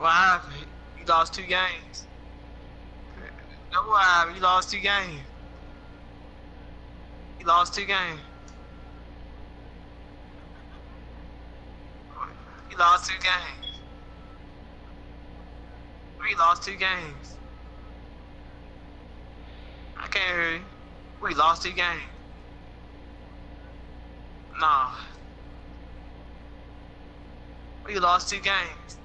What happened? You lost 2 games. That's what happened. You lost 2 games. You lost 2 games. You lost 2 games. We lost 2 games. I can't hear you. We lost 2 games. Nah. We lost 2 games.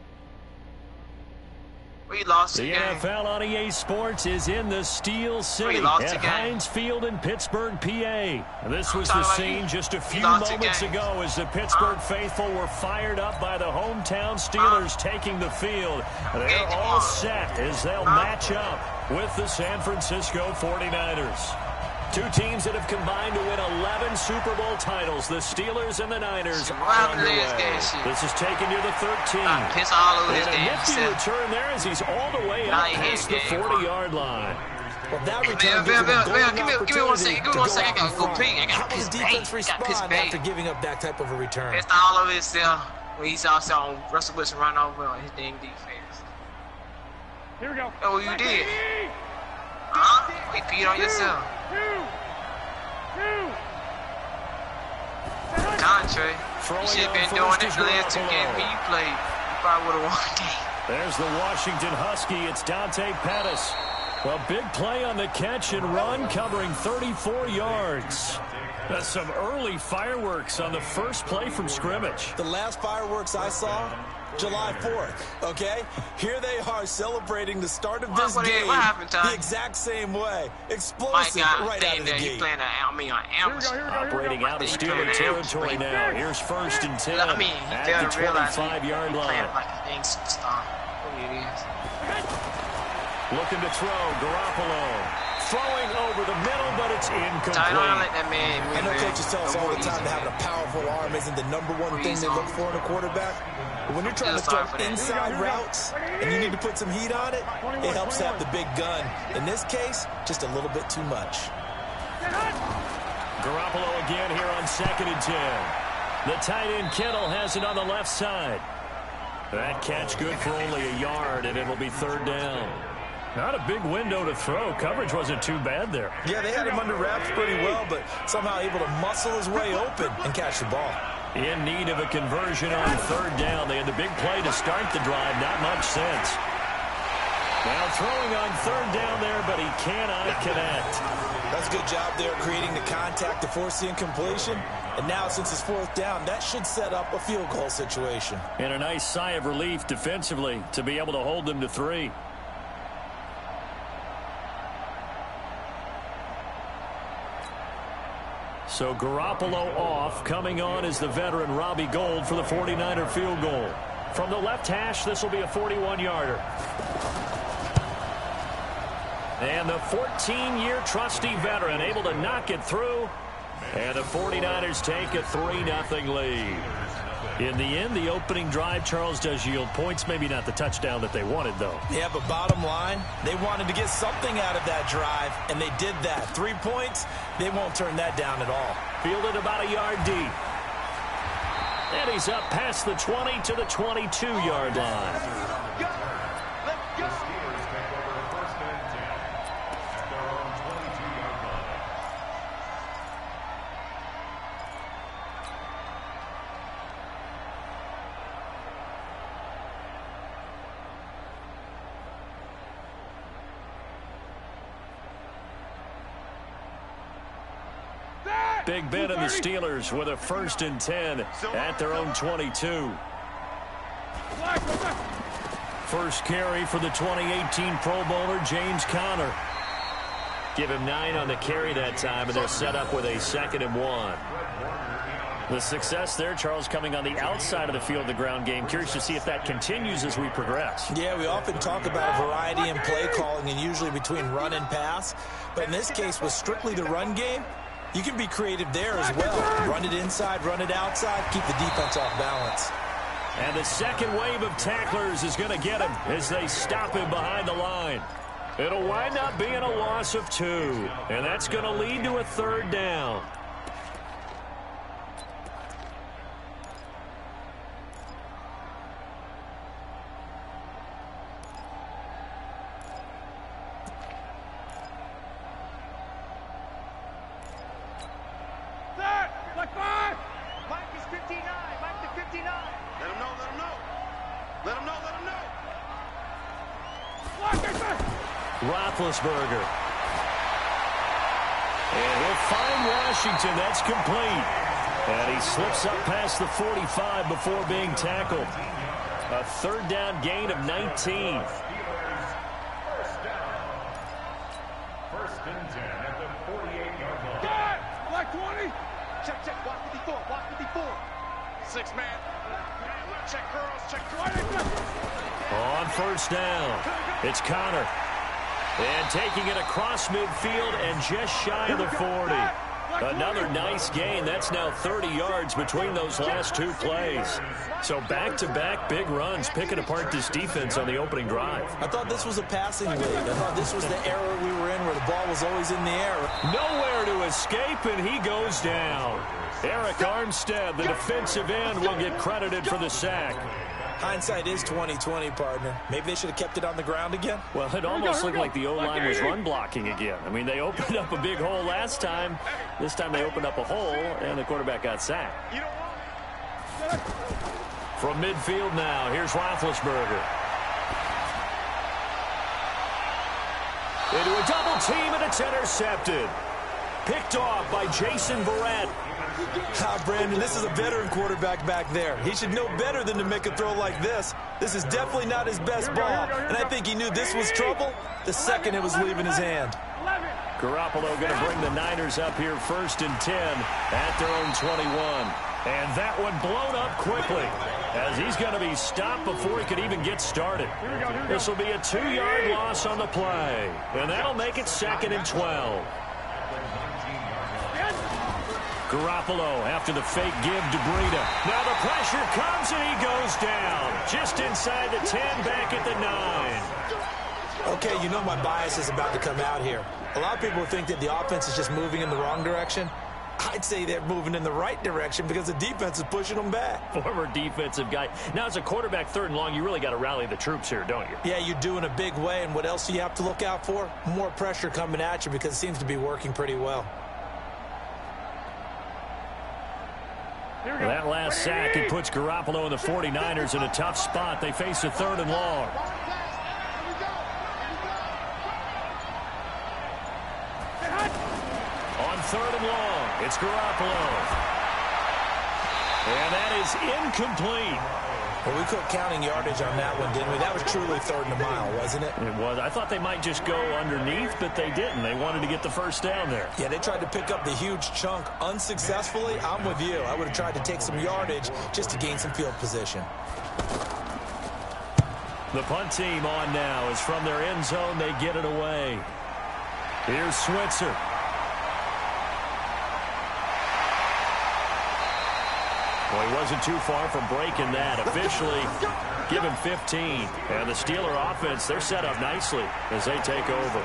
We lost 2 The games. NFL on EA Sports is in the Steel City at Heinz Field in Pittsburgh, PA. This was the scene just a few moments ago as the Pittsburgh faithful were fired up by the hometown Steelers taking the field. They're all set as they'll match up with the San Francisco 49ers. 2 teams that have combined to win 11 Super Bowl titles. The Steelers and the Niners are underway. This is taking you to 13. Piss all over his and a game. nifty return there as he's all the way up past the 40-yard line. Well, that return give me 1 second. Give me 1 second. I gotta go pee. I got piss after giving up that type of a return. Pissed all over himself when he's out on Russell Wilson run over on his dang defense. Here we go. Oh, you did. Huh? You peed on yourself. Country. You should have been doing it the last 2 games you played. You probably would have won the game. There's the Washington Husky. It's Dante Pettis. Well, big play on the catch and run, covering 34 yards. That's some early fireworks on the first play from scrimmage. The last fireworks I saw, July 4th, okay? Here they are celebrating the start of this game the exact same way. Explosive right out of the gate. Playing Operating out of Steeler territory now. Here's 1st and 10 at the 25-yard line. Looking to throw, Garoppolo. Throwing over the middle, but it's incomplete. I know coaches tell us all the time that having a powerful arm isn't the #1 thing they look for in a quarterback. But when you're trying to throw inside routes and you need to put some heat on it, it helps to have the big gun. In this case, just a little bit too much. Garoppolo again here on 2nd and 10. The tight end Kittle has it on the left side. That catch good for only a yard, and it'll be 3rd down. Not a big window to throw. Coverage wasn't too bad there. Yeah, they had him under wraps pretty well, but somehow able to muscle his way open and catch the ball. In need of a conversion on 3rd down. They had the big play to start the drive. Not much sense. Now throwing on 3rd down there, but he cannot connect. That's a good job there creating the contact to force the incompletion. And now since it's 4th down, that should set up a field goal situation. And a nice sigh of relief defensively to be able to hold them to 3. So Garoppolo off. Coming on is the veteran Robbie Gould for the 49er field goal. From the left hash, this will be a 41-yarder. And the 14-year trusty veteran able to knock it through. And the 49ers take a 3-0 lead. In the end, the opening drive, Charles, does yield points. Maybe not the touchdown that they wanted, though. Yeah, but bottom line, they wanted to get something out of that drive, and they did that. 3 points, they won't turn that down at all. Fielded about a yard deep. And he's up past the 20 to the 22-yard line. Big Ben and the Steelers with a 1st and 10 at their own 22. First carry for the 2018 Pro Bowler, James Conner. Give him 9 on the carry that time, and they're set up with a 2nd and 1. The success there, Charles, coming on the outside of the field, the ground game. Curious to see if that continues as we progress. Yeah, we often talk about variety in play calling and usually between run and pass. But in this case, with strictly the run game, you can be creative there as well. Run it inside, run it outside, keep the defense off balance. And the second wave of tacklers is going to get him as they stop him behind the line. It'll wind up being a loss of 2, and that's going to lead to a 3rd down. Let him know, let him know. Roethlisberger. And he'll find Washington. That's complete. And he slips up past the 45 before being tackled. A third down gain of 19. First and 10 at the 48-yard line. Got it! Like 20. Check, check. Block 54. Block 54. 6-man. Check girls. Check girls. On first down, it's Connor. And taking it across midfield and just shy of the 40. Another nice gain. That's now 30 yards between those last two plays. So back-to-back big runs picking apart this defense on the opening drive. I thought this was a passing league. I thought this was the era we were in where the ball was always in the air. Nowhere to escape, and he goes down. Eric Armstead, the defensive end, will get credited for the sack. Hindsight is 20/20, partner. Maybe they should have kept it on the ground again. Well, it almost looked like the O-line was run blocking again. I mean, they opened up a big hole last time. This time they opened up a hole, and the quarterback got sacked. From midfield now, here's Roethlisberger. Into a double team, and it's intercepted. Picked off by Jason Verrett. Brandon, this is a veteran quarterback back there. He should know better than to make a throw like this. This is definitely not his best ball, and I think he knew this was trouble the second it was leaving his hand. Garoppolo going to bring the Niners up here first and 10 at their own 21. And that one blown up quickly as he's going to be stopped before he could even get started. This will be a 2-yard loss on the play, and that'll make it second and 12. Garoppolo after the fake give to Breida. Now the pressure comes and he goes down. Just inside the 10, back at the 9. Okay, you know my bias is about to come out here. A lot of people think that the offense is just moving in the wrong direction. I'd say they're moving in the right direction because the defense is pushing them back. Former defensive guy. Now, as a quarterback, third and long, you really got to rally the troops here, don't you? Yeah, you do in a big way. And what else do you have to look out for? More pressure coming at you because it seems to be working pretty well. That last sack, it puts Garoppolo and the 49ers in a tough spot. They face a third and long. On third and long, it's Garoppolo. And that is incomplete. Well, we quit counting yardage on that one, didn't we? That was truly third and a mile, wasn't it? It was. I thought they might just go underneath, but they didn't. They wanted to get the first down there. Yeah, they tried to pick up the huge chunk unsuccessfully. I'm with you. I would have tried to take some yardage just to gain some field position. The punt team on now is from their end zone. They get it away. Here's Switzer. Well, he wasn't too far from breaking that. Officially given 15. And the Steeler offense, they're set up nicely as they take over.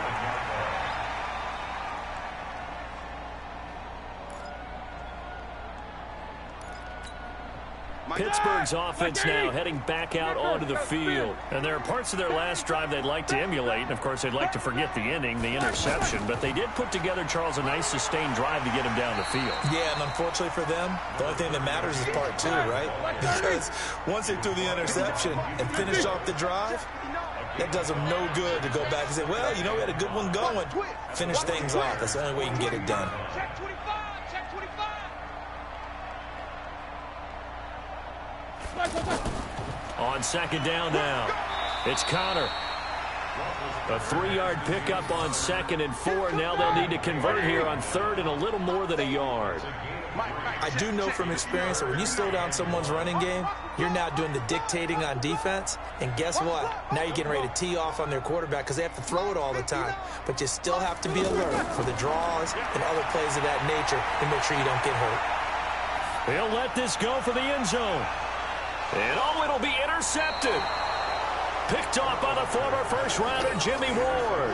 Pittsburgh's offense now heading back out onto the field. And there are parts of their last drive they'd like to emulate. And, of course, they'd like to forget the ending, the interception. But they did put together, Charles, a nice sustained drive to get him down the field. Yeah, and unfortunately for them, the only thing that matters is part two, right? Because once they threw the interception and finished off the drive, that does them no good to go back and say, well, you know, we had a good one going. Finish things off. That's the only way you can get it done. On second down now, it's Connor. A 3-yard pickup on second and 4. Now they'll need to convert here on third and a little more than a yard. I do know from experience that when you slow down someone's running game, you're now doing the dictating on defense. And guess what? Now you're getting ready to tee off on their quarterback because they have to throw it all the time. But you still have to be alert for the draws and other plays of that nature to make sure you don't get hurt. He'll let this go for the end zone. And it'll be intercepted. Picked off by the former first-rounder, Jimmy Ward.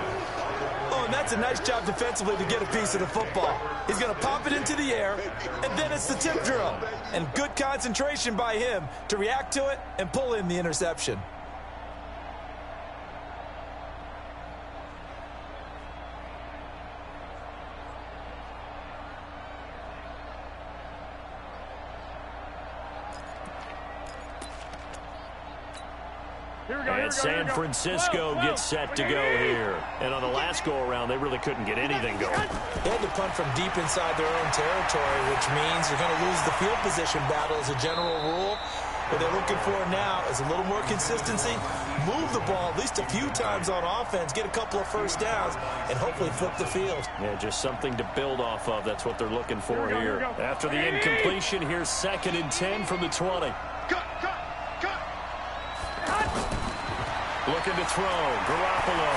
Oh, and that's a nice job defensively to get a piece of the football. He's going to pop it into the air, and then it's the tip drill. And good concentration by him to react to it and pull in the interception. And San Francisco gets set to go here. And on the last go-around, they really couldn't get anything going. They had to punt from deep inside their own territory, which means you're going to lose the field position battle as a general rule. What they're looking for now is a little more consistency, move the ball at least a few times on offense, get a couple of first downs, and hopefully flip the field. Yeah, just something to build off of. That's what they're looking for here. After the incompletion, here's 2nd and 10 from the 20. Looking to throw, Garoppolo.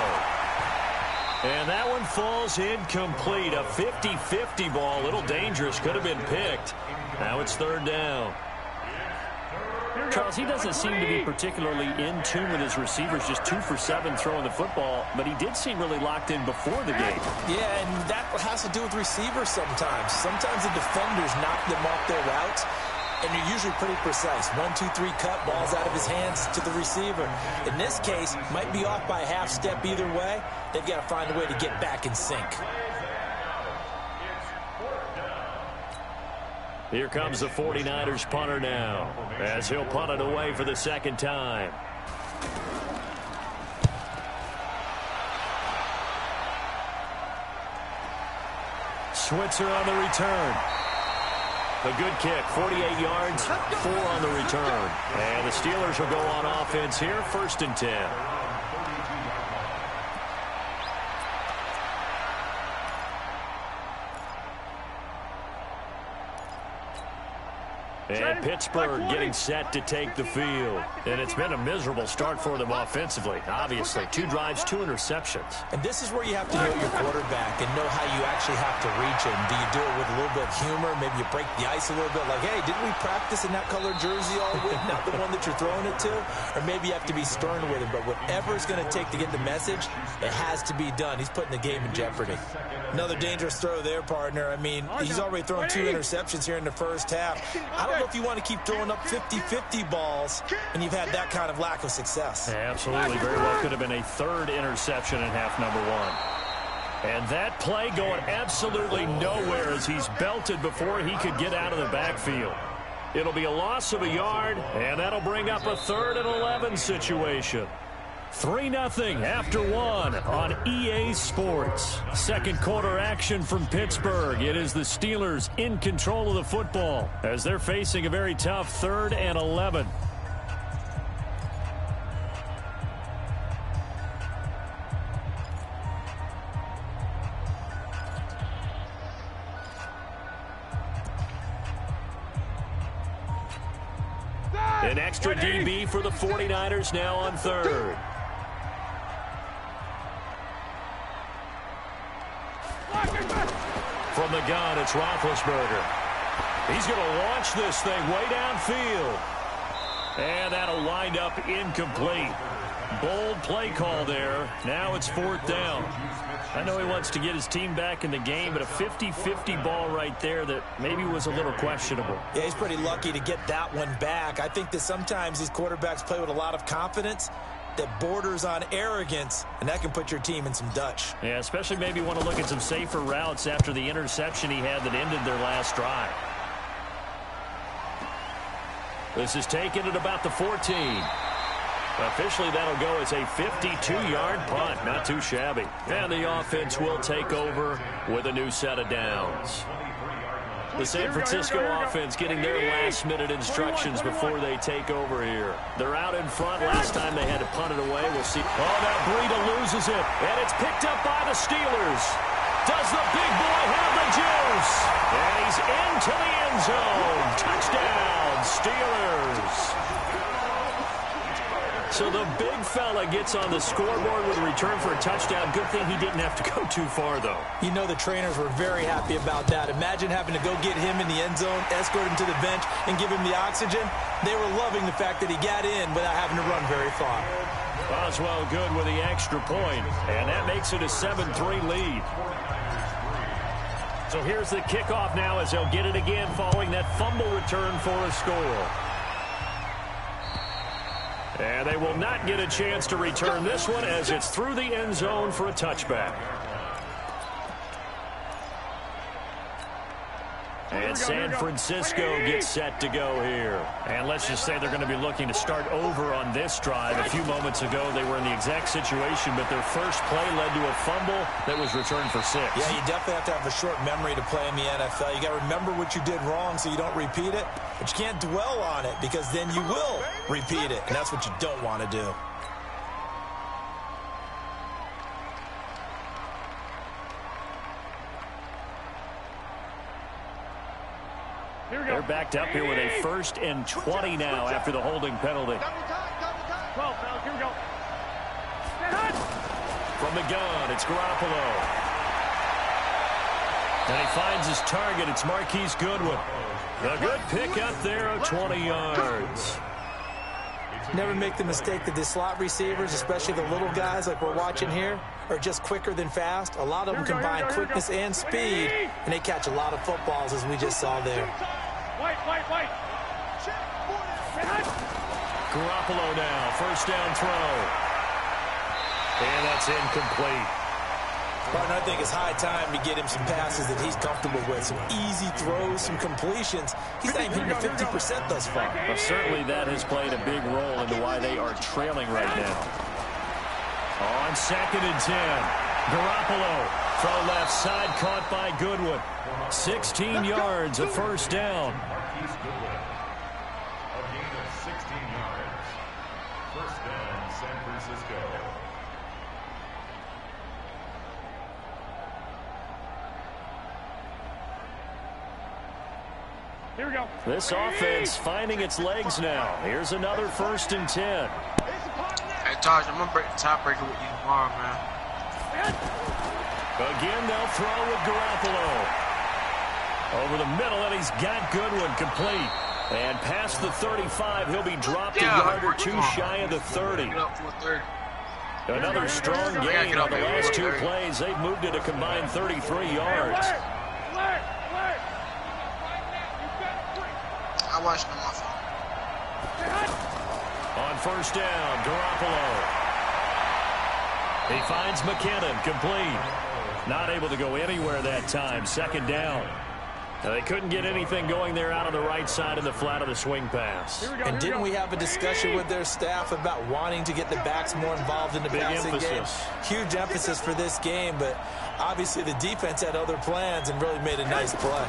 And that one falls incomplete. A 50-50 ball, a little dangerous, could have been picked. Now it's 3rd down. Charles, he doesn't seem to be particularly in tune with his receivers, just 2 for 7 throwing the football, but he did seem really locked in before the game. Yeah, and that has to do with receivers sometimes. Sometimes the defenders knock them off their routes, and you're usually pretty precise. 1, 2, 3 cut, ball's out of his hands to the receiver. In this case, might be off by a half step either way. They've got to find a way to get back in sync. Here comes the 49ers punter now, as he'll punt it away for the 2nd time. Switzer on the return. A good kick, 48 yards, 4 on the return. And the Steelers will go on offense here, 1st and 10. And Pittsburgh getting set to take the field. And it's been a miserable start for them offensively, obviously. 2 drives, 2 interceptions. And this is where you have to know your quarterback and know how you actually have to reach him. Do you do it with a little bit of humor? Maybe you break the ice a little bit like, hey, didn't we practice in that colored jersey all week? Not the one that you're throwing it to? Or maybe you have to be stern with him. But whatever it's going to take to get the message, it has to be done. He's putting the game in jeopardy. Another dangerous throw there, partner. I mean, he's already thrown 2 interceptions here in the first half. I don't know if you want to keep throwing up 50-50 balls when you've had that kind of lack of success. Yeah, absolutely. Very well could have been a 3rd interception in half number 1. And that play going absolutely nowhere as he's belted before he could get out of the backfield. It'll be a loss of a yard, and that'll bring up a 3rd and 11 situation. 3-0 after 1 on EA Sports. 2nd quarter action from Pittsburgh. It is the Steelers in control of the football as they're facing a very tough 3rd and 11. An extra DB for the 49ers now on 3rd. From the gun, it's Roethlisberger. He's going to launch this thing way downfield. And that'll wind up incomplete. Bold play call there. Now it's 4th down. I know he wants to get his team back in the game, but a 50-50 ball right there that maybe was a little questionable. Yeah, he's pretty lucky to get that one back. I think that sometimes these quarterbacks play with a lot of confidence that borders on arrogance, and that can put your team in some Dutch. Yeah, especially maybe want to look at some safer routes after the interception he had that ended their last drive. This is taken at about the 14. Officially, that'll go as a 52-yard punt. Not too shabby. And the offense will take over with a new set of downs. The San Francisco offense getting their last-minute instructions before they take over here. They're out in front. Last time they had to punt it away. We'll see. Oh, now Breida loses it. And it's picked up by the Steelers. Does the big boy have the juice? And he's into the end zone. Touchdown, Steelers. So the big fella gets on the scoreboard with a return for a touchdown. Good thing he didn't have to go too far, though. You know the trainers were very happy about that. Imagine having to go get him in the end zone, escort him to the bench, and give him the oxygen. They were loving the fact that he got in without having to run very far. Boswell good with the extra point, and that makes it a 7-3 lead. So here's the kickoff now as they'll get it again following that fumble return for a score. And they will not get a chance to return this one as it's through the end zone for a touchback. And And San Francisco gets set to go here. And let's just say they're going to be looking to start over on this drive. A few moments ago, they were in the exact situation, but their first play led to a fumble that was returned for 6. Yeah, you definitely have to have a short memory to play in the NFL. You got to remember what you did wrong so you don't repeat it, but you can't dwell on it because then you will repeat it, and that's what you don't want to do. They're backed up here with a 1st and 20 now after the holding penalty. 12, fellas, here we go. From the gun, it's Garoppolo. And he finds his target. It's Marquise Goodwin. A good pick up there of 20 yards. Never make the mistake that the slot receivers, especially the little guys like we're watching here, are just quicker than fast. A lot of them combine quickness and speed, and they catch a lot of footballs, as we just saw there. White. Garoppolo now, 1st down throw. And that's incomplete. Partner, I think it's high time to get him some passes that he's comfortable with. Some easy throws, some completions. He's not even hitting 50% thus far. Well, certainly that has played a big role into why they are trailing right now. On 2nd and 10, Garoppolo, throw left side, caught by Goodwin. 16 yards, a 1st down. Marquise Goodwin. A gain of 16 yards. 1st down, San Francisco. Here we go. This offense finding its legs now. Here's another 1st and 10. Hey, Taj, I'm going to break the tiebreaker with you tomorrow, man. Again, they'll throw with Garoppolo. Over the middle, and he's got Goodwin complete. And past the 35, he'll be dropped a yard or 2 shy of the 30. Another strong gain on the last 2 plays. They've moved it a combined 33 yards. I watched it on my phone. On 1st down, Garoppolo. He finds McKinnon, complete. Not able to go anywhere that time. 2nd down. Now, they couldn't get anything going there out on the right side of the flat of the swing pass. And didn't we have a discussion with their staff about wanting to get the backs more involved in the passing game? Huge emphasis for this game, but obviously the defense had other plans and really made a nice play.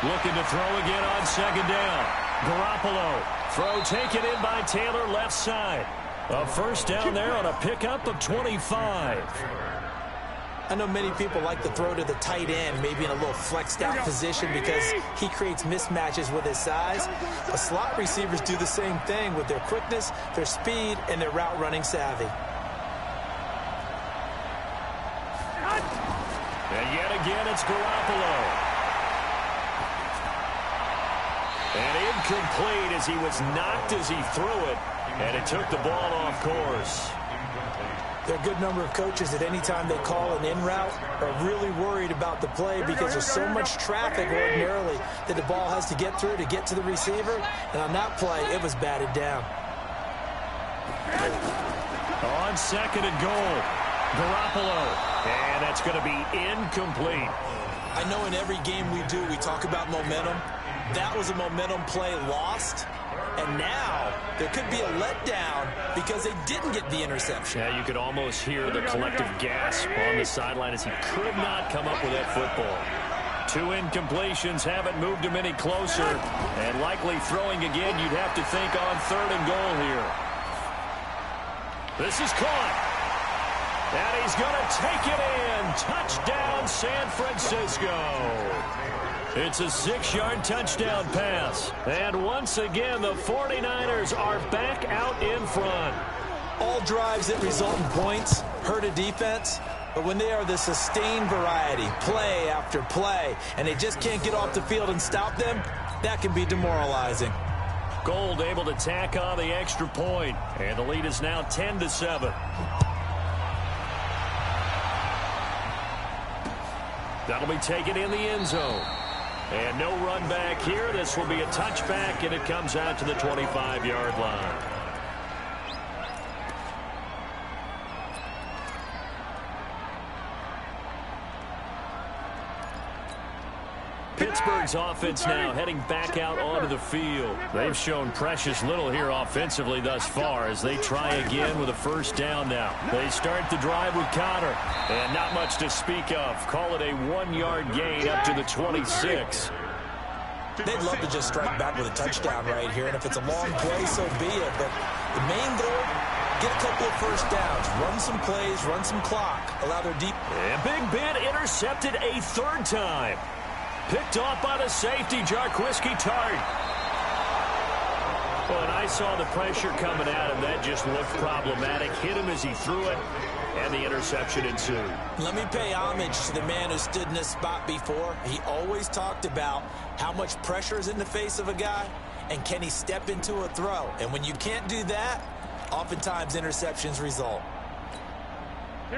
Looking to throw again on 2nd down. Garoppolo. Throw taken in by Taylor, left side. A 1st down there on a pickup of 25. I know many people like to throw to the tight end, maybe in a little flexed out position because he creates mismatches with his size. But slot receivers do the same thing with their quickness, their speed, and their route running savvy. And yet again, it's Garoppolo. And incomplete as he was knocked as he threw it, and it took the ball off course. There are a good number of coaches that any time they call an in route are really worried about the play because there's so much traffic ordinarily that the ball has to get through to get to the receiver. And on that play, it was batted down. On 2nd and goal, Garoppolo. And that's going to be incomplete. I know in every game we do, we talk about momentum. That was a momentum play lost. And now there could be a letdown because they didn't get the interception. Yeah, you could almost hear the collective gasp on the sideline as he could not come up with that football. 2 incompletions haven't moved him any closer. And likely throwing again, you'd have to think on 3rd and goal here. This is caught. And he's going to take it in. Touchdown, San Francisco. It's a 6-yard touchdown pass. And once again, the 49ers are back out in front. All drives that result in points hurt a defense, but when they are the sustained variety, play after play, and they just can't get off the field and stop them, that can be demoralizing. Gold able to tack on the extra point, and the lead is now 10-7. That'll be taken in the end zone. And no run back here. This will be a touchback, and it comes out to the 25-yard line. Pittsburgh's offense now heading back out onto the field. They've shown precious little here offensively thus far as they try again with a first down now. They start the drive with Connor, and not much to speak of. Call it a 1-yard gain up to the 26. They'd love to just strike back with a touchdown right here, and if it's a long play, so be it. But the main goal, get a couple of first downs, run some plays, run some clock, allow their deep. And Big Ben intercepted a third time. Picked off by the safety, Jarquiski Tart. Well, and I saw the pressure coming at him. That just looked problematic. Hit him as he threw it, and the interception ensued. Let me pay homage to the man who stood in this spot before. He always talked about how much pressure is in the face of a guy, and can he step into a throw. And when you can't do that, oftentimes interceptions result.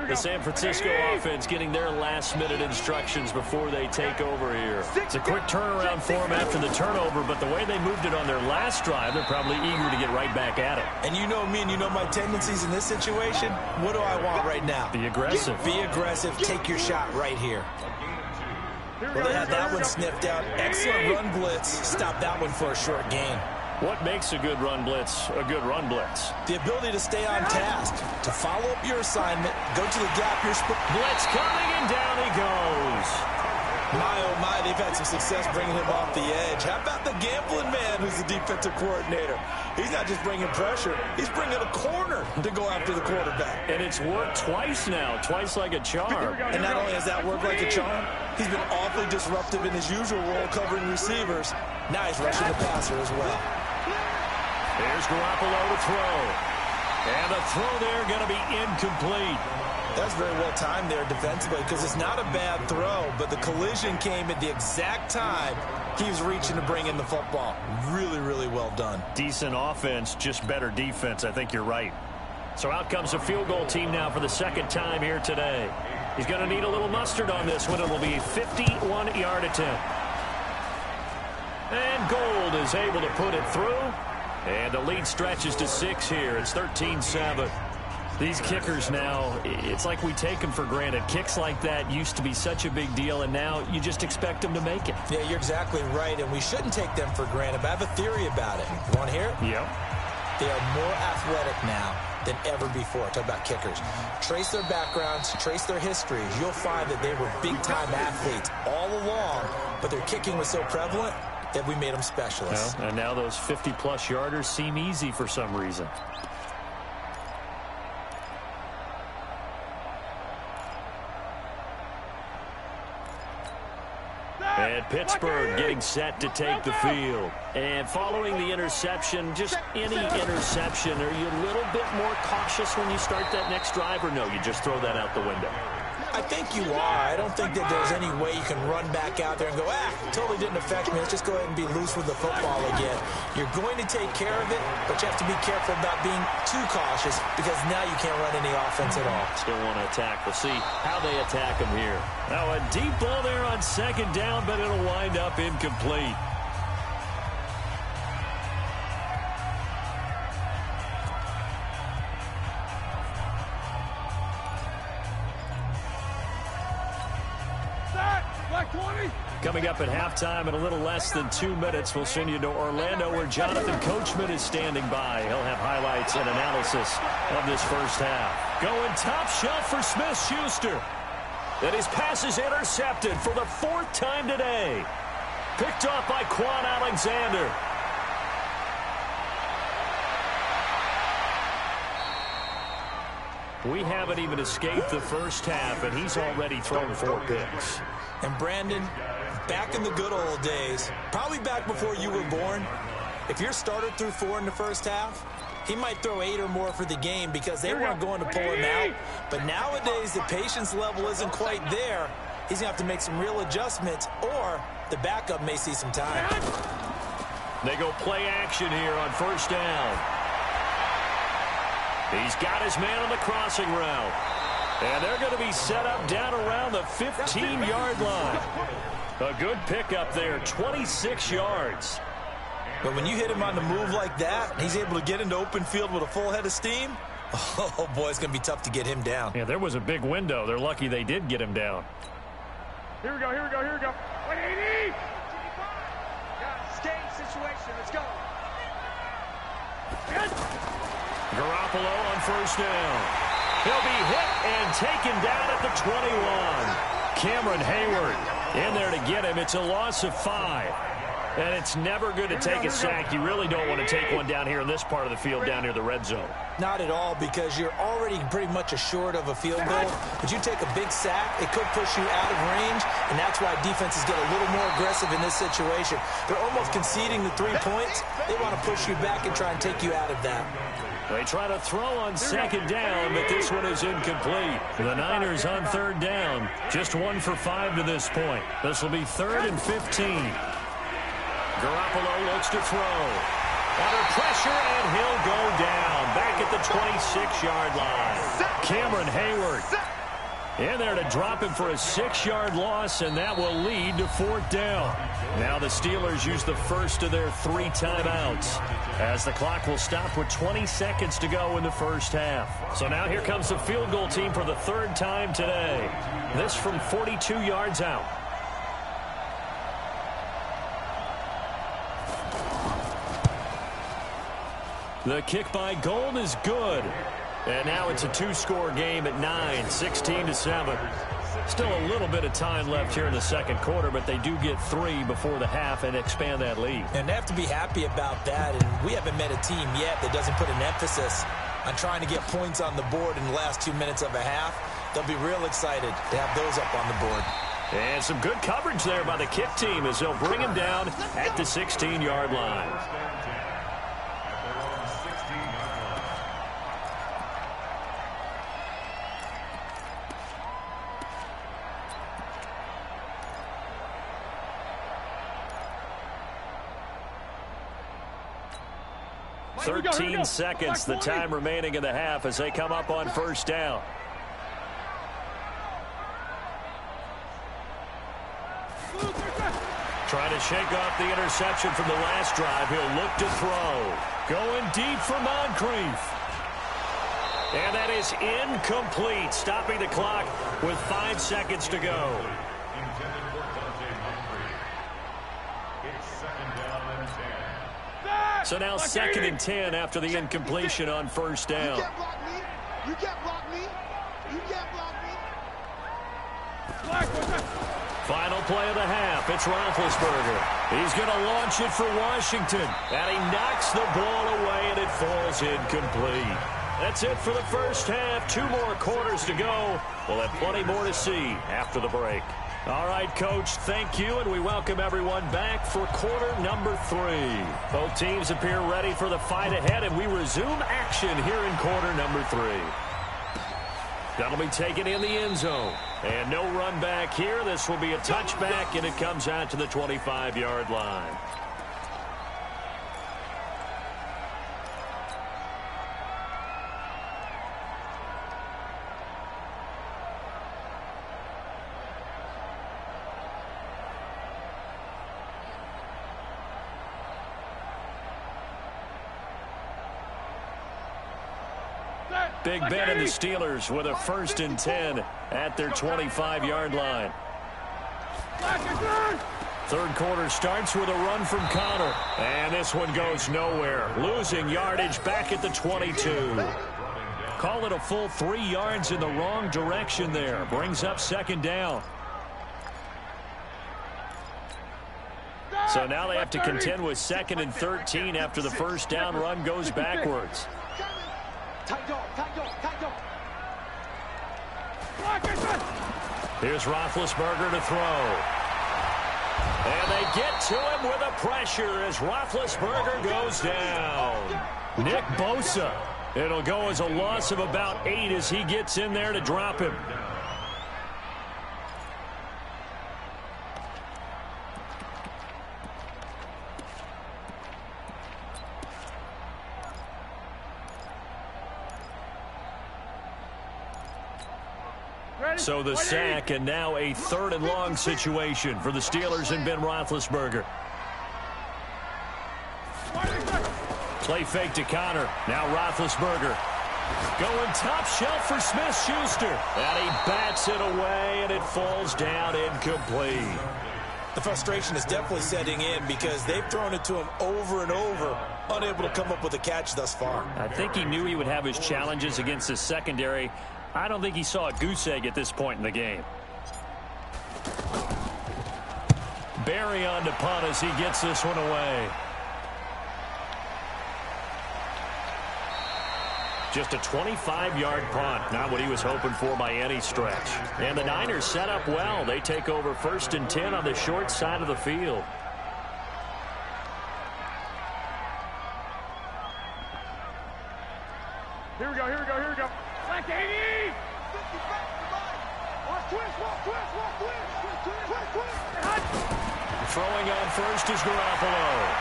The San Francisco offense getting their last-minute instructions before they take over here. It's a quick turnaround for them after the turnover, but the way they moved it on their last drive, they're probably eager to get right back at it. And you know me and you know my tendencies in this situation. What do I want right now? Be aggressive. Be aggressive. Take your shot right here. Well, they had that one sniffed out. Excellent run blitz. Stop that one for a short gain. What makes a good run blitz a good run blitz? The ability to stay on task, to follow up your assignment, go to the gap you're supposed. Blitz coming, and down he goes. My, oh my, they've had some success bringing him off the edge. How about the gambling man who's the defensive coordinator? He's not just bringing pressure, he's bringing a corner to go after the quarterback. And it's worked twice now, twice like a charm. And not only has that worked like a charm, he's been awfully disruptive in his usual role covering receivers. Now he's rushing the passer as well. There's Garoppolo to throw. And the throw there going to be incomplete. That's very well timed there defensively because it's not a bad throw, but the collision came at the exact time he was reaching to bring in the football. Really, really well done. Decent offense, just better defense. I think you're right. So out comes the field goal team now for the second time here today. He's going to need a little mustard on this one. It will be a 51-yard attempt. And Gold is able to put it through. And the lead stretches to 6 here. It's 13-7. These kickers now, it's like we take them for granted. Kicks like that used to be such a big deal, and now you just expect them to make it. Yeah, you're exactly right, and we shouldn't take them for granted. But I have a theory about it. You want to hear it? Yep. They are more athletic now than ever before. Talk about kickers. Trace their backgrounds, trace their histories. You'll find that they were big-time athletes all along, but their kicking was so prevalent that we made them specialists. Well, and now those 50-plus yarders seem easy for some reason. And Pittsburgh getting set to take the field. And following the interception, just any interception, are you a little bit more cautious when you start that next drive, or no, you just throw that out the window? I think you are. I don't think that there's any way you can run back out there and go, totally didn't affect me. Let's just go ahead and be loose with the football again. You're going to take care of it, but you have to be careful about being too cautious because now you can't run any offense at all. Still want to attack. We'll see how they attack them here. Now a deep ball there on second down, but it'll wind up incomplete. Coming up at halftime in a little less than 2 minutes, we'll send you to Orlando where Jonathan Coachman is standing by. He'll have highlights and analysis of this first half. Going top shelf for Smith-Schuster. And his pass is intercepted for the 4th time today. Picked off by Quan Alexander. We haven't even escaped the first half, and he's already thrown 4 picks. And Brandon, back in the good old days, probably back before you were born, if your starter threw 4 in the first half, he might throw 8 or more for the game because they weren't going to pull him out. But nowadays, the patience level isn't quite there. He's going to have to make some real adjustments, or the backup may see some time. They go play action here on first down. He's got his man on the crossing route. And they're going to be set up down around the 15-yard line. A good pickup there, 26 yards. But when you hit him on the move like that, he's able to get into open field with a full head of steam, oh, boy, it's going to be tough to get him down. Yeah, there was a big window. They're lucky they did get him down. Here we go, here we go, here we go. Game situation. Let's go. Garoppolo on first down. He'll be hit and taken down at the 21. Cameron Hayward in there to get him. It's a loss of 5. And it's never good to take a sack. You really don't want to take one down here in this part of the field, down near the red zone. Not at all, because you're already pretty much assured of a field goal. But you take a big sack, it could push you out of range, and that's why defenses get a little more aggressive in this situation. They're almost conceding the 3 points. They want to push you back and try and take you out of that. They try to throw on second down, but this one is incomplete. The Niners on third down. Just 1 for 5 to this point. This will be 3rd and 15. Garoppolo looks to throw. Under pressure, and he'll go down. Back at the 26-yard line. Cameron Hayward in there to drop him for a 6-yard loss, and that will lead to 4th down. Now the Steelers use the first of their 3 timeouts, as the clock will stop with 20 seconds to go in the first half. So now here comes the field goal team for the 3rd time today. This from 42 yards out. The kick by Gold is good. And now it's a 2-score game at 9, 16-7. Still a little bit of time left here in the second quarter, but they do get 3 before the half and expand that lead. And they have to be happy about that. And we haven't met a team yet that doesn't put an emphasis on trying to get points on the board in the last 2 minutes of a half. They'll be real excited to have those up on the board. And some good coverage there by the kick team as they'll bring him down at the 16-yard line. Here we go. 13 seconds, the time remaining in the half as they come up on first down. Trying to shake off the interception from the last drive. He'll look to throw. Going deep for Moncrief. And that is incomplete, stopping the clock with 5 seconds to go. So now 2nd and 10 after the incompletion on first down. You can't block me. You can't block me. You can't block me. Final play of the half. It's Roethlisberger. He's going to launch it for Washington. And he knocks the ball away, and it falls incomplete. That's it for the first half. 2 more quarters to go. We'll have plenty more to see after the break. All right, Coach, thank you, and we welcome everyone back for quarter number 3. Both teams appear ready for the fight ahead, and we resume action here in quarter number 3. That'll be taken in the end zone. And no run back here. This will be a touchback, and it comes out to the 25-yard line. Big Ben and the Steelers with a 1st and 10 at their 25-yard line. 3rd quarter starts with a run from Connor. And this one goes nowhere. Losing yardage back at the 22. Call it a full 3 yards in the wrong direction there. Brings up 2nd down. So now they have to contend with 2nd and 13 after the first down run goes backwards. Here's Roethlisberger to throw. And they get to him with a pressure as Roethlisberger goes down. Nick Bosa. It'll go as a loss of about 8 as he gets in there to drop him. So the sack, and now a 3rd and long situation for the Steelers and Ben Roethlisberger. Play fake to Connor. Now Roethlisberger going top shelf for Smith-Schuster. And he bats it away, and it falls down incomplete. The frustration is definitely setting in because they've thrown it to him over and over, unable to come up with a catch thus far. I think he knew he would have his challenges against his secondary. I don't think he saw a goose egg at this point in the game. Barry on to punt as he gets this one away. Just a 25-yard punt, not what he was hoping for by any stretch. And the Niners set up well. They take over 1st and 10 on the short side of the field. Here we go, here we go, here we go. Like 80! Watch twist, Throwing on first is Garoppolo.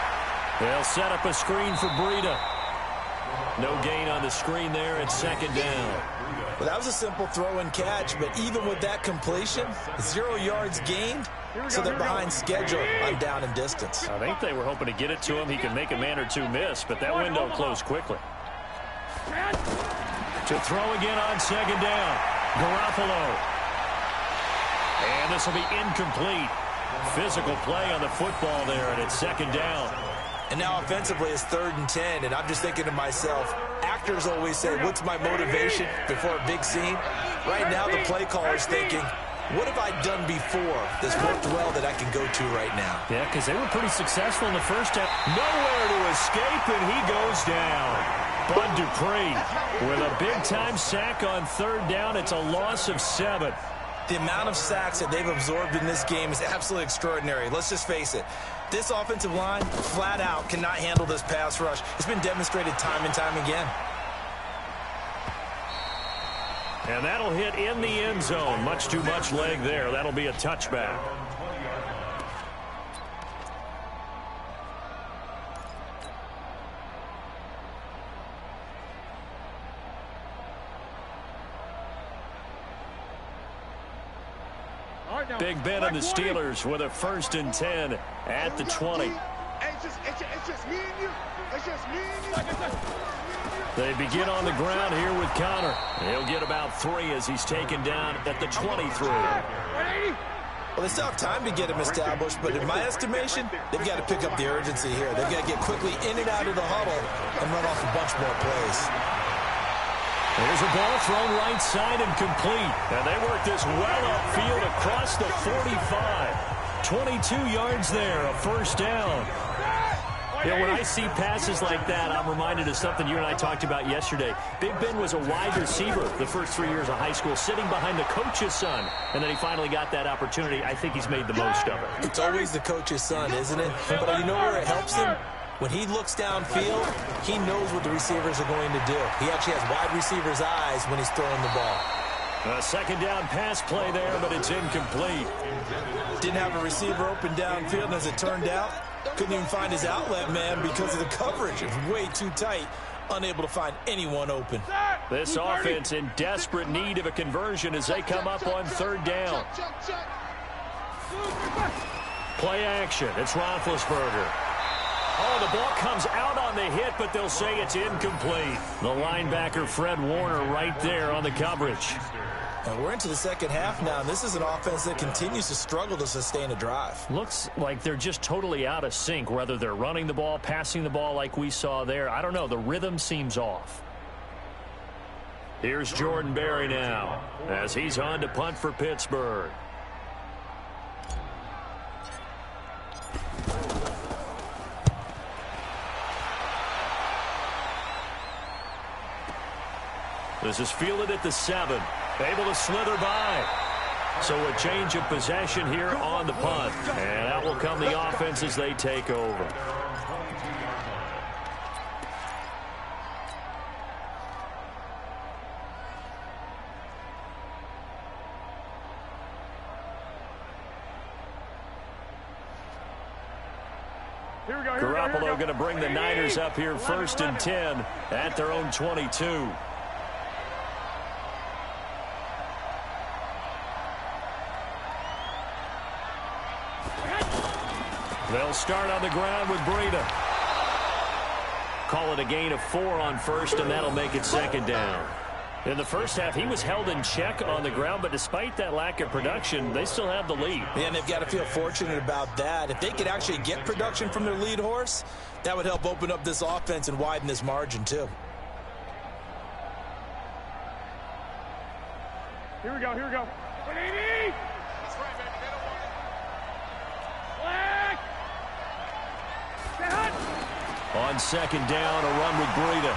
They'll set up a screen for Breida. No gain on the screen there at 2nd down. Well, that was a simple throw and catch, but even with that completion, 0 yards gained, so they're behind schedule on down and distance. I think they were hoping to get it to him. He could make a man or two miss, but that window closed quickly. To throw again on 2nd down. Garoppolo. And this will be incomplete. Physical play on the football there, and it's 2nd down. And now offensively it's 3rd and 10, and I'm just thinking to myself, actors always say, what's my motivation before a big scene? Right now the play caller's thinking, what have I done before that's worked well that I can go to right now? Yeah, because they were pretty successful in the first half. Nowhere to escape, and he goes down. Bud Dupree with a big-time sack on 3rd down. It's a loss of 7. The amount of sacks that they've absorbed in this game is absolutely extraordinary. Let's just face it. This offensive line, flat out, cannot handle this pass rush. It's been demonstrated time and time again. And that'll hit in the end zone. Much too much leg there. That'll be a touchback. Big Ben and the Steelers with a 1st and 10 at the 20. It's just me and you. It's just me and you. They begin on the ground here with Connor. He'll get about 3 as he's taken down at the 23. Well, they still have time to get him established, but in my estimation, they've got to pick up the urgency here. They've got to get quickly in and out of the huddle and run off a bunch more plays. There's a ball thrown right side and complete. And they work this well upfield across the 45. 22 yards there, a 1st down. Yeah, when I see passes like that, I'm reminded of something you and I talked about yesterday. Big Ben was a wide receiver the first 3 years of high school, sitting behind the coach's son. And then he finally got that opportunity. I think he's made the most of it. It's always the coach's son, isn't it? But you know where it helps him? When he looks downfield, he knows what the receivers are going to do. He actually has wide receivers' eyes when he's throwing the ball. A 2nd down pass play there, but it's incomplete. Didn't have a receiver open downfield, and as it turned out, couldn't even find his outlet man because of the coverage. It was way too tight, unable to find anyone open. This offense in desperate need of a conversion as they come up on 3rd down. Play action. It's Roethlisberger. Oh, the ball comes out on the hit, but they'll say it's incomplete. The linebacker, Fred Warner, right there on the coverage. And we're into the 2nd half now, and this is an offense that continues to struggle to sustain a drive. Looks like they're just totally out of sync, whether they're running the ball, passing the ball like we saw there. I don't know. The rhythm seems off. Here's Jordan Berry now as he's on to punt for Pittsburgh. This is fielded at the 7. Able to slither by. So a change of possession here on the punt. And out will come the offense as they take over. Garoppolo going to bring the Niners up here 1st and 10 at their own 22. They'll start on the ground with Breida. Call it a gain of 4 on 1st, and that'll make it 2nd down. In the first half, he was held in check on the ground, but despite that lack of production, they still have the lead. And they've got to feel fortunate about that. If they could actually get production from their lead horse, that would help open up this offense and widen this margin, too. Here we go, here we go. 180! That's right, baby. They don't want it. Flag! On second down, a run with Breida.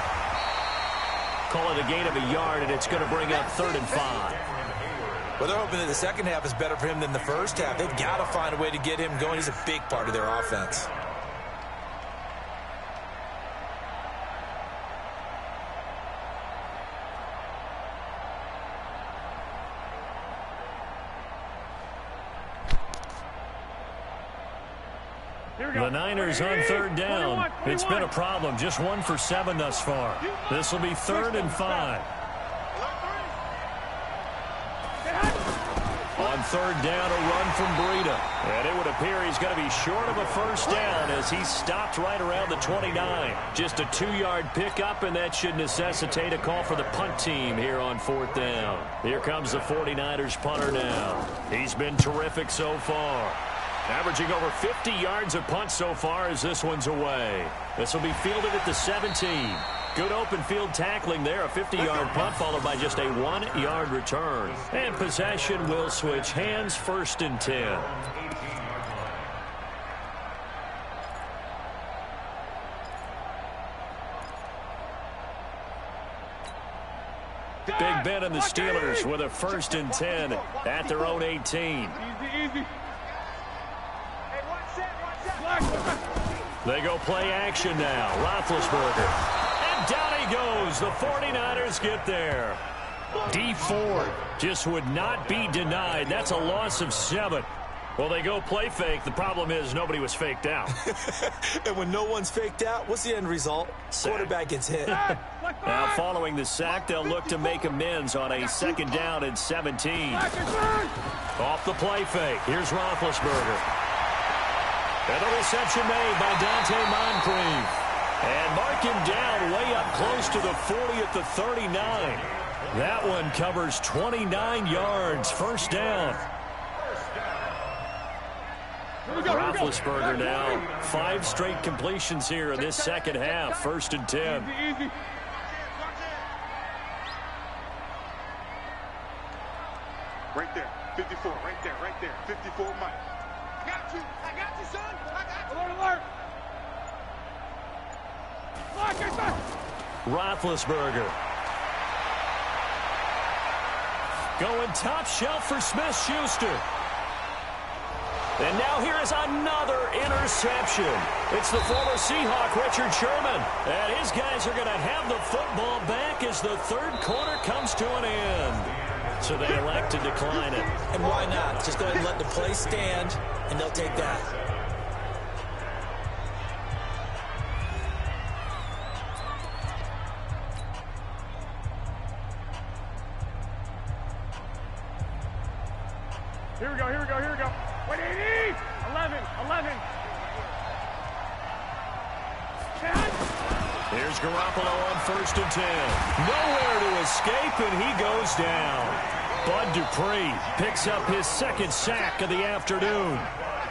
Call it a gain of a yard, and it's going to bring up 3rd and 5. Well, they're hoping that the second half is better for him than the first half. They've got to find a way to get him going. He's a big part of their offense. The Niners on 3rd down. It's been a problem. Just 1 for 7 thus far. This will be 3rd and 5. On 3rd down, a run from Breida. And it would appear he's going to be short of a first down as he stopped right around the 29. Just a 2-yard pickup, and that should necessitate a call for the punt team here on 4th down. Here comes the 49ers punter now. He's been terrific so far. Averaging over 50 yards a punt so far as this one's away. This will be fielded at the 17. Good open field tackling there. A 50-yard punt followed by just a 1-yard return. And possession will switch hands, 1st and 10. Big Ben and the Steelers with a 1st and 10 at their own 18. Easy, easy. They go play action now. Roethlisberger. And down he goes. The 49ers get there. D Ford just would not be denied. That's a loss of 7. Well, they go play fake. The problem is nobody was faked out. And when no one's faked out, what's the end result? Sack. Quarterback gets hit. Now, following the sack, they'll look to make amends on a 2nd down and 17. Off the play fake. Here's Roethlisberger. And the reception made by Dante Moncrief. And mark him down way up close to the 40 at the 39. That one covers 29 yards. 1st down. Roethlisberger now. 5 straight completions here in this second half. 1st and 10. Easy. Right there. 54. Right there. Right there. 54 Mike. I got you, son. I got you. Alert. Roethlisberger. Going top shelf for Smith-Schuster. And now here is another interception. It's the former Seahawk, Richard Sherman. And his guys are going to have the football back as the 3rd quarter comes to an end. So they elect to decline it. And why not? Just go ahead and let the play stand, and they'll take that. Here we go, here we go, here we go. 180! 11. Here's Garoppolo on 1st and 10. Nowhere to escape, and he goes down. Bud Dupree picks up his 2nd sack of the afternoon.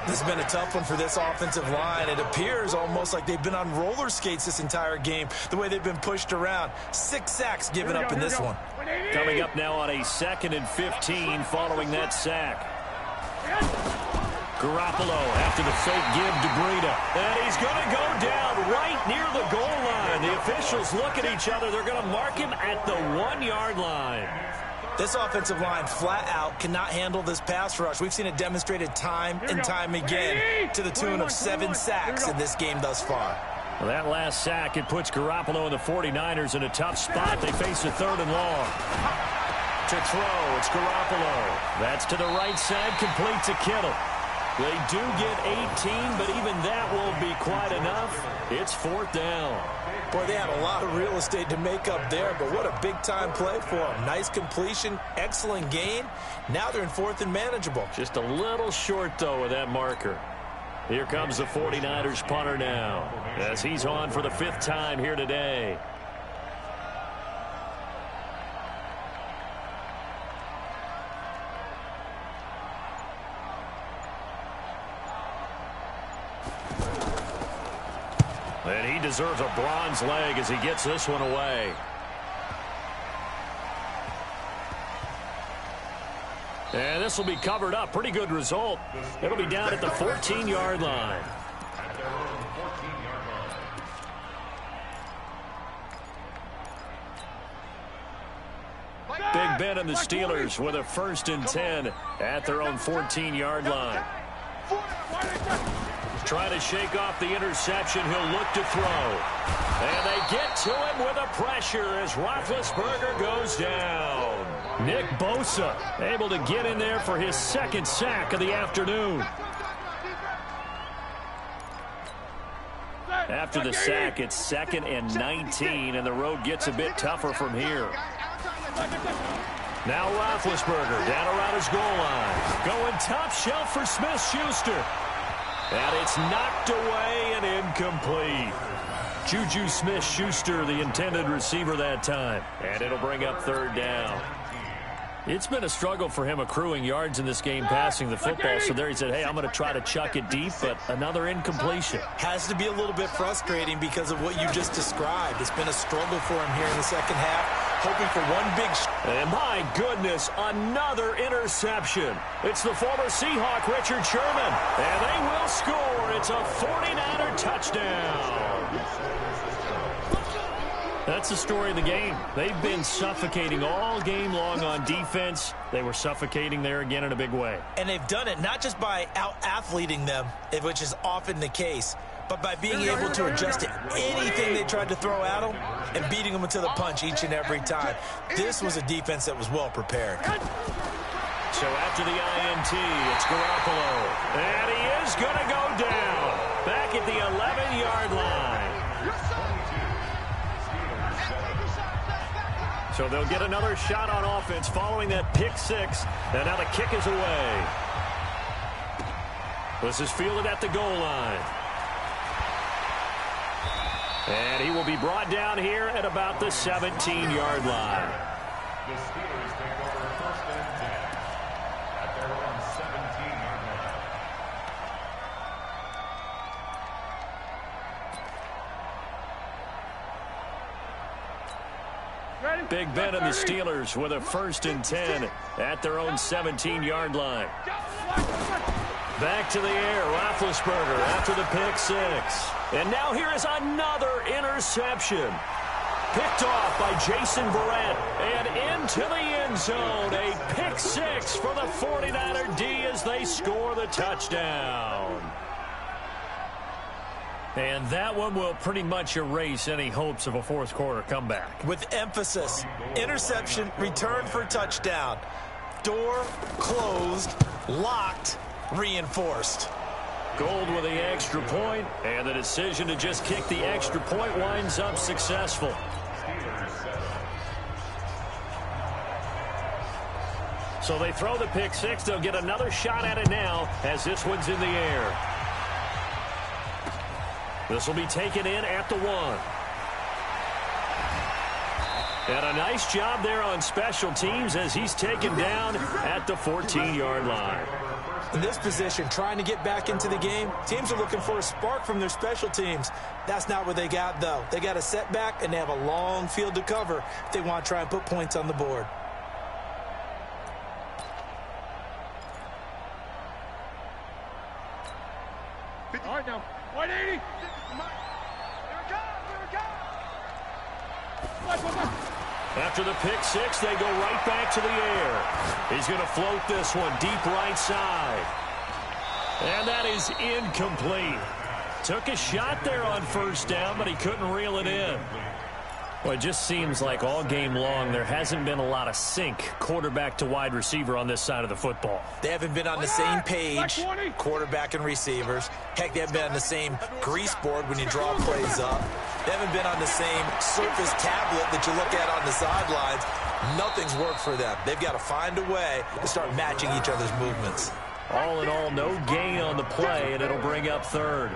This has been a tough one for this offensive line. It appears almost like they've been on roller skates this entire game, the way they've been pushed around. 6 sacks given up in this one. Coming up now on a 2nd and 15 following that sack. Garoppolo after the fake give to Breida. And he's going to go down right near the goal line. The officials look at each other. They're going to mark him at the 1-yard line. This offensive line flat out cannot handle this pass rush. We've seen it demonstrated time and time again to the tune of 7 sacks in this game thus far. Well, that last sack, it puts Garoppolo and the 49ers in a tough spot. They face a 3rd and long. To throw, it's Garoppolo. That's to the right side, complete to Kittle. They do get 18, but even that won't be quite enough. It's 4th down. Boy, they had a lot of real estate to make up there, but what a big-time play for them. Nice completion, excellent gain. Now they're in 4th and manageable. Just a little short, though, of that marker. Here comes the 49ers punter now, as he's on for the 5th time here today. deserves a bronze leg as he gets this one away. And this will be covered up. Pretty good result. It'll be down at the 14-yard line. Big Ben and the Steelers with a 1st and 10 at their own 14-yard line. Trying to shake off the interception. He'll look to throw. And they get to him with a pressure as Roethlisberger goes down. Nick Bosa able to get in there for his 2nd sack of the afternoon. After the sack, it's 2nd and 19, and the road gets a bit tougher from here. Now Roethlisberger down around his goal line. Going top shelf for Smith-Schuster. And it's knocked away and incomplete. Juju Smith-Schuster, the intended receiver that time. And it'll bring up 3rd down. It's been a struggle for him accruing yards in this game passing the football. So there he said, hey, I'm going to try to chuck it deep, but another incompletion. Has to be a little bit frustrating because of what you just described. It's been a struggle for him here in the 2nd half. Hoping for one big and my goodness, another interception. It's the former Seahawk, Richard Sherman. And they will score. It's a 49er touchdown. That's the story of the game. They've been suffocating all game long on defense. They were suffocating there again in a big way. And they've done it not just by out-athleting them, which is often the case, but by being able to adjust to anything they tried to throw at them and beating them into the punch each and every time. This was a defense that was well prepared. So after the INT, it's Garoppolo. And he is going to go down back at the 11-yard line. So they'll get another shot on offense following that pick 6. And now the kick is away. This is fielded at the goal line. And he will be brought down here at about the 17-yard line. The Steelers take over 1st and 10 at their own 17-yard line. Big Ben and the Steelers with a 1st and 10 at their own 17-yard line. Back to the air, Roethlisberger after the pick 6. And now here is another interception. Picked off by Jason Verrett and into the end zone. A pick 6 for the 49er D as they score the touchdown. And that one will pretty much erase any hopes of a 4th quarter comeback. With emphasis, interception, return for touchdown. Door closed, locked, reinforced. Gold with the extra point, and the decision to just kick the extra point winds up successful. So they throw the pick 6. They'll get another shot at it now as this one's in the air. This will be taken in at the 1. And a nice job there on special teams as he's taken down at the 14-yard line. In this position, trying to get back into the game, teams are looking for a spark from their special teams. That's not what they got, though. They got a setback, and they have a long field to cover if they want to try and put points on the board. All right, now, 180. After the pick 6, they go right back to the air. He's going to float this one deep right side. And that is incomplete. Took a shot there on 1st down, but he couldn't reel it in. Well, it just seems like all game long there hasn't been a lot of sync quarterback to wide receiver on this side of the football. They haven't been on the same page, quarterback and receivers. Heck, they haven't been on the same grease board when you draw plays up. They haven't been on the same Surface tablet that you look at on the sidelines. Nothing's worked for them. They've got to find a way to start matching each other's movements. All in all, no gain on the play, and it'll bring up 3rd.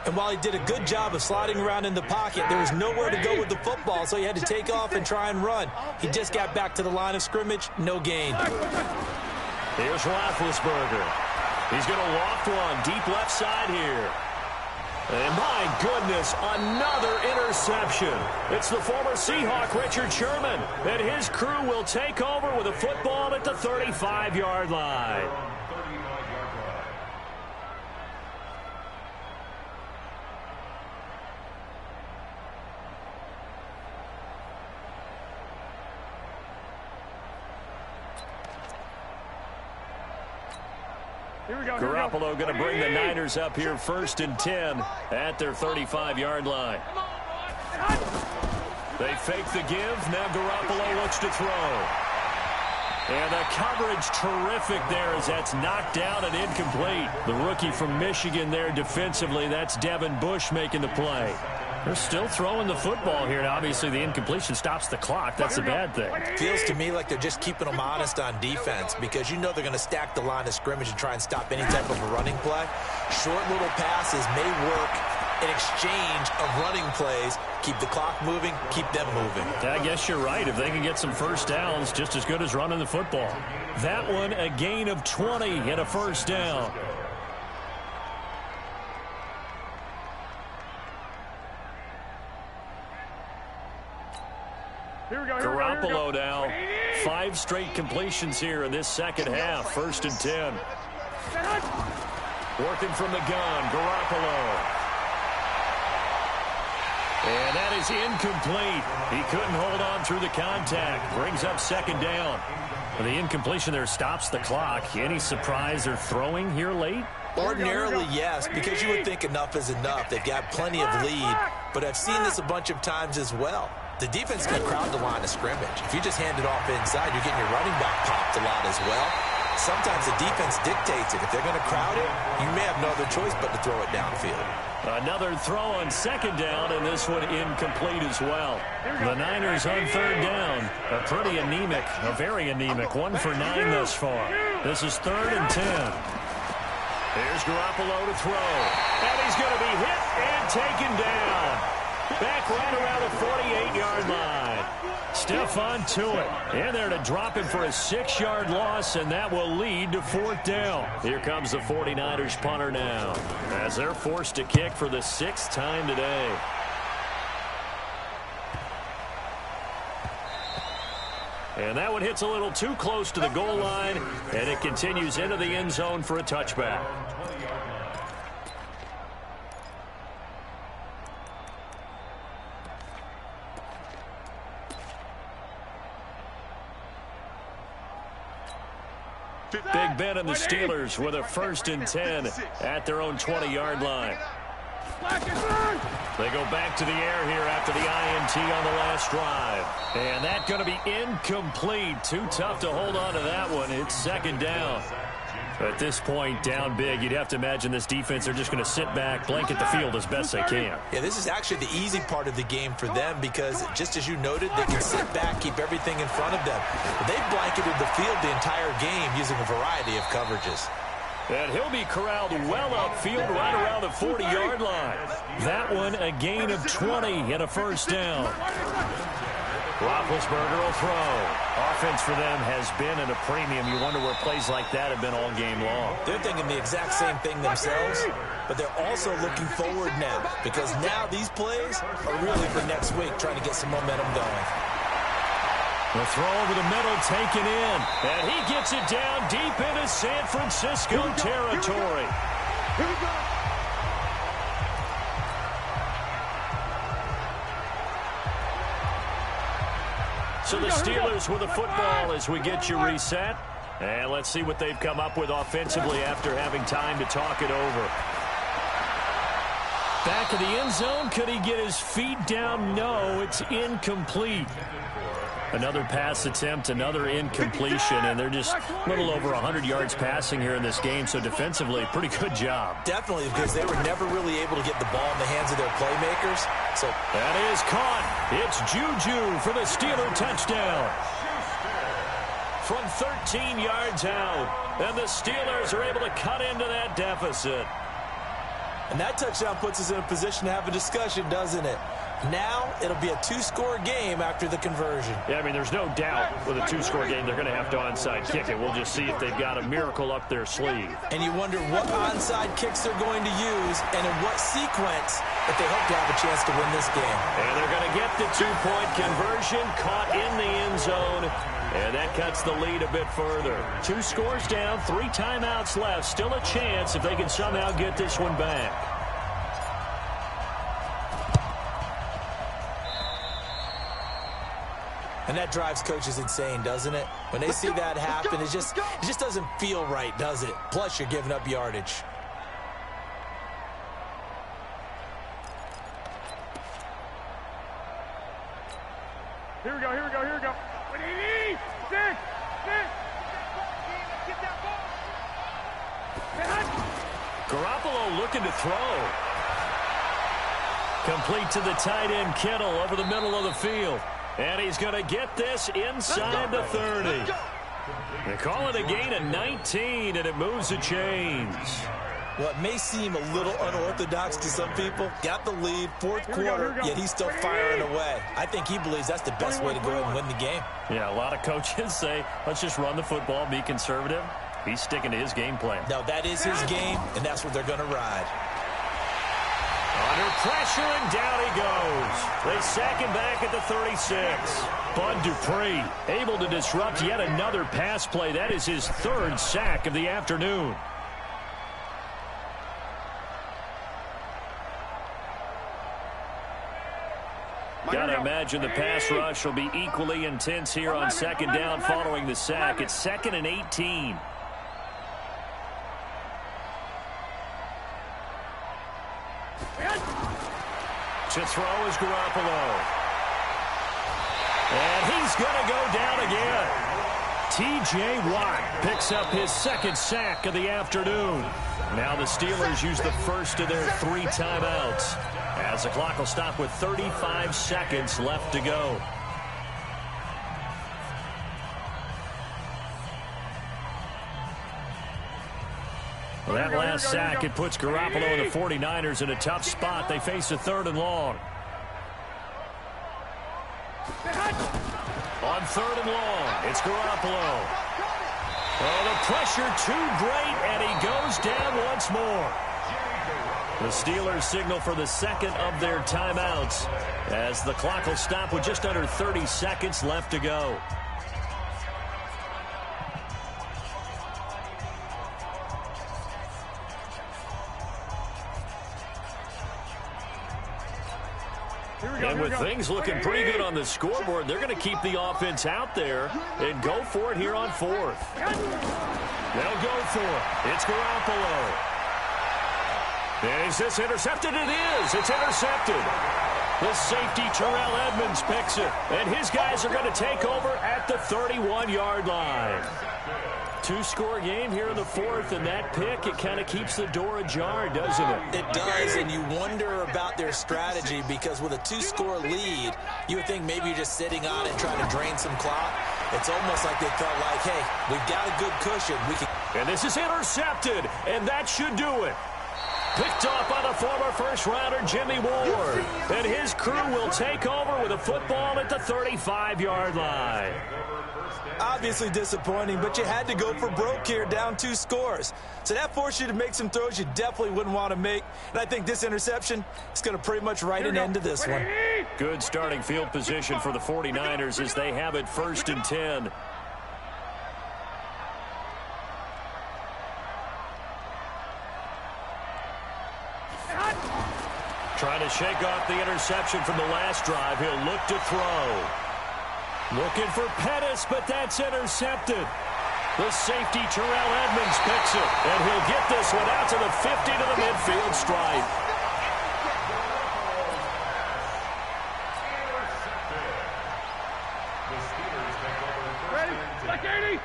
And while he did a good job of sliding around in the pocket, there was nowhere to go with the football, so he had to take off and try and run. He just got back to the line of scrimmage, no gain. Here's Roethlisberger. He's going to loft one deep left side here. And my goodness, another interception. It's the former Seahawk, Richard Sherman, and his crew will take over with a football at the 35-yard line. Garoppolo going to bring the Niners up here 1st and 10 at their 35-yard line. They fake the give. Now Garoppolo looks to throw. And the coverage terrific there as that's knocked down and incomplete. The rookie from Michigan there defensively. That's Devin Bush making the play. They're still throwing the football here. Now, obviously, the incompletion stops the clock. That's a bad thing. Feels to me like they're just keeping them honest on defense because you know they're going to stack the line of scrimmage and try and stop any type of a running play. Short little passes may work in exchange of running plays. Keep the clock moving, keep them moving. I guess you're right. If they can get some first downs, just as good as running the football. That one, a gain of 20 and a first down. Garoppolo now. 5 straight completions here in this second half. 1st and 10. Working from the gun, Garoppolo. And that is incomplete. He couldn't hold on through the contact. Brings up 2nd down. The incompletion there stops the clock. Any surprise they're throwing here late? Ordinarily, yes, because you would think enough is enough. They've got plenty of lead, but I've seen this a bunch of times as well. The defense can crowd the line of scrimmage. If you just hand it off inside, you're getting your running back popped a lot as well. Sometimes the defense dictates it. If they're going to crowd it, you may have no other choice but to throw it downfield. Another throw on 2nd down, and this one incomplete as well. The Niners on 3rd down. A pretty anemic, a very anemic. 1 for 9 thus far. This is 3rd and 10. Here's Garoppolo to throw. And he's going to be hit and taken down. Back right around the 48-yard line. Stephon Tuitt in there to drop him for a 6-yard loss, and that will lead to 4th down. Here comes the 49ers punter now as they're forced to kick for the 6th time today. And that one hits a little too close to the goal line, and it continues into the end zone for a touchback. Big Ben and the Steelers with a 1st and 10 at their own 20-yard line. They go back to the air here after the INT on the last drive. And that's going to be incomplete. Too tough to hold on to that one. It's 2nd down. At this point, down big, you'd have to imagine this defense are just going to sit back, blanket the field as best they can. Yeah, this is actually the easy part of the game for them because, just as you noted, they can sit back, keep everything in front of them. They've blanketed the field the entire game using a variety of coverages. And he'll be corralled well upfield right around the 40-yard line. That one, a gain of 20 and a 1st down. Roethlisberger will throw. Offense for them has been at a premium. You wonder where plays like that have been all game long. They're thinking the exact same thing themselves, but they're also looking forward now because now these plays are really for next week, trying to get some momentum going. The throw over the middle taken in, and he gets it down deep into San Francisco territory. Here we go. So the Steelers with the football as we get you reset. And let's see what they've come up with offensively after having time to talk it over. Back of the end zone. Could he get his feet down? No, it's incomplete. Another pass attempt, another incompletion, and they're just a little over 100 yards passing here in this game, so defensively, pretty good job. Definitely, because they were never really able to get the ball in the hands of their playmakers. So that is caught. It's Juju for the Steeler touchdown. From 13 yards out, and the Steelers are able to cut into that deficit. And that touchdown puts us in a position to have a discussion, doesn't it? Now it'll be a two-score game after the conversion. Yeah, I mean, there's no doubt with a two-score game they're going to have to onside kick it. We'll just see if they've got a miracle up their sleeve. And you wonder what onside kicks they're going to use and in what sequence if they hope to have a chance to win this game. And they're going to get the two-point conversion, caught in the end zone, and that cuts the lead a bit further. 2 scores down, 3 timeouts left. Still a chance if they can somehow get this one back. And that drives coaches insane, doesn't it? When they see that happen, it just doesn't feel right, does it? Plus, you're giving up yardage. Here we go, here we go, here we go. Six. Get that ball. Garoppolo looking to throw. Complete to the tight end, Kittle, over the middle of the field. And he's going to get this inside the 30. They call it a gain of 19, and it moves the chains. What may seem a little unorthodox to some people, got the lead, fourth quarter, yet he's still firing away. I think he believes that's the best way to go ahead and win the game. Yeah, a lot of coaches say, let's just run the football, be conservative. He's sticking to his game plan. No, that is his game, and that's what they're going to ride. Under pressure, and down he goes. They sack him back at the 36. Bud Dupree able to disrupt yet another pass play. That is his 3rd sack of the afternoon. Got to imagine the pass rush will be equally intense here on 2nd down following the sack. It's 2nd and 18. To throw is Garoppolo. And he's going to go down again. T.J. Watt picks up his 2nd sack of the afternoon. Now the Steelers use the first of their 3 timeouts, as the clock will stop with 35 seconds left to go. Well, that last sack, it puts Garoppolo and the 49ers in a tough spot. They face a 3rd and long. On 3rd and long, it's Garoppolo. Oh, the pressure too great, and he goes down once more. The Steelers signal for the 2nd of their timeouts, as the clock will stop with just under 30 seconds left to go. And with things looking pretty good on the scoreboard, they're going to keep the offense out there and go for it here on 4th. They'll go for it. It's Garoppolo. And is this intercepted? It is. It's intercepted. The safety, Terrell Edmonds, picks it. And his guys are going to take over at the 31-yard line. 2-score game here in the 4th, and that pick, it kind of keeps the door ajar, doesn't it? It does, and you wonder about their strategy, because with a 2-score lead, you would think maybe you're just sitting on it trying to drain some clock. It's almost like they felt like, hey, we've got a good cushion. And this is intercepted, and that should do it. Picked off by the former first-rounder Jimmy Ward. And his crew will take over with a football at the 35-yard line. Obviously disappointing, but you had to go for broke here, down 2 scores. So that forced you to make some throws you definitely wouldn't want to make. And I think this interception is going to pretty much write an end to this one. Good starting field position for the 49ers as they have it 1st and 10. Trying to shake off the interception from the last drive. He'll look to throw. Looking for Pettis, but that's intercepted. The safety, Terrell Edmonds, picks it. And he'll get this one out to the 50 to the midfield stripe. Ready? Like 80.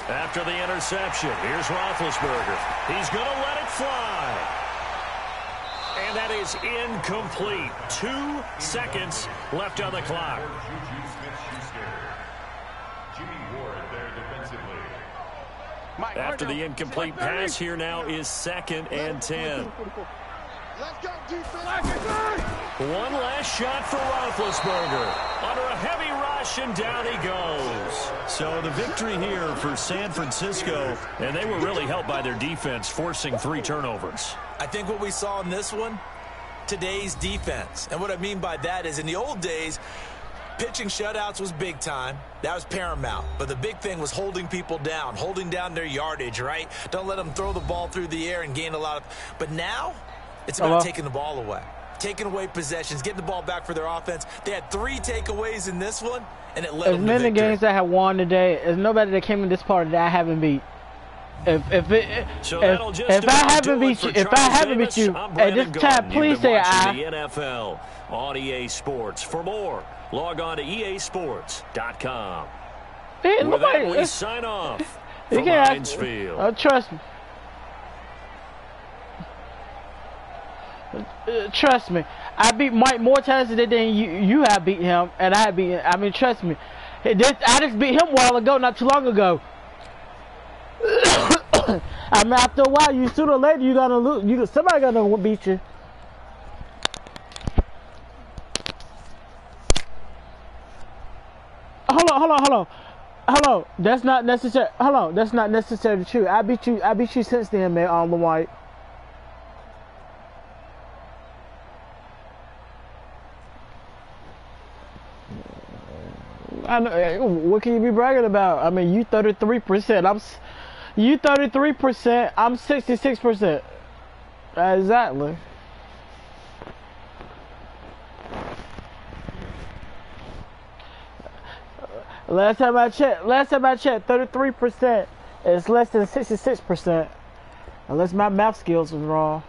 After the interception, here's Roethlisberger. He's going to let it fly. And that is incomplete. 2 seconds left on the clock. Jimmy Ward there defensively. After the incomplete pass, here now is 2nd and 10. Let's go, defense. One last shot for Roethlisberger. Under a heavy rush, and down he goes. So the victory here for San Francisco, and they were really helped by their defense, forcing 3 turnovers. I think what we saw in this one, today's defense. And what I mean by that is in the old days, pitching shutouts was big time. That was paramount. But the big thing was holding people down, holding down their yardage, right? Don't let them throw the ball through the air and gain a lot of... But now, it's about taking the ball away. Taking away possessions, getting the ball back for their offense. They had 3 takeaways in this one, and it led them to victory. As many games that I have won today, there's nobody that came in this part that I haven't beat. If I haven't beat you at this time, please say I. The NFL on EA Sports. For more, log on to easports.com. With that, we sign off from Heinz Field. Trust me. Trust me, I beat Mike more times than you have beat him, and I have beat. I mean, trust me, I just beat him a while ago, not too long ago. I mean, after a while, you sooner or later you gonna lose. Somebody gonna beat you. Hold on. That's not necessary. Hold on, that's not necessarily true. I beat you since then, man. On the White. I know. What can you be bragging about? I mean, you 33%. You 33%. I'm 66%. Exactly. Last time I checked, 33% is less than 66%. Unless my math skills was wrong.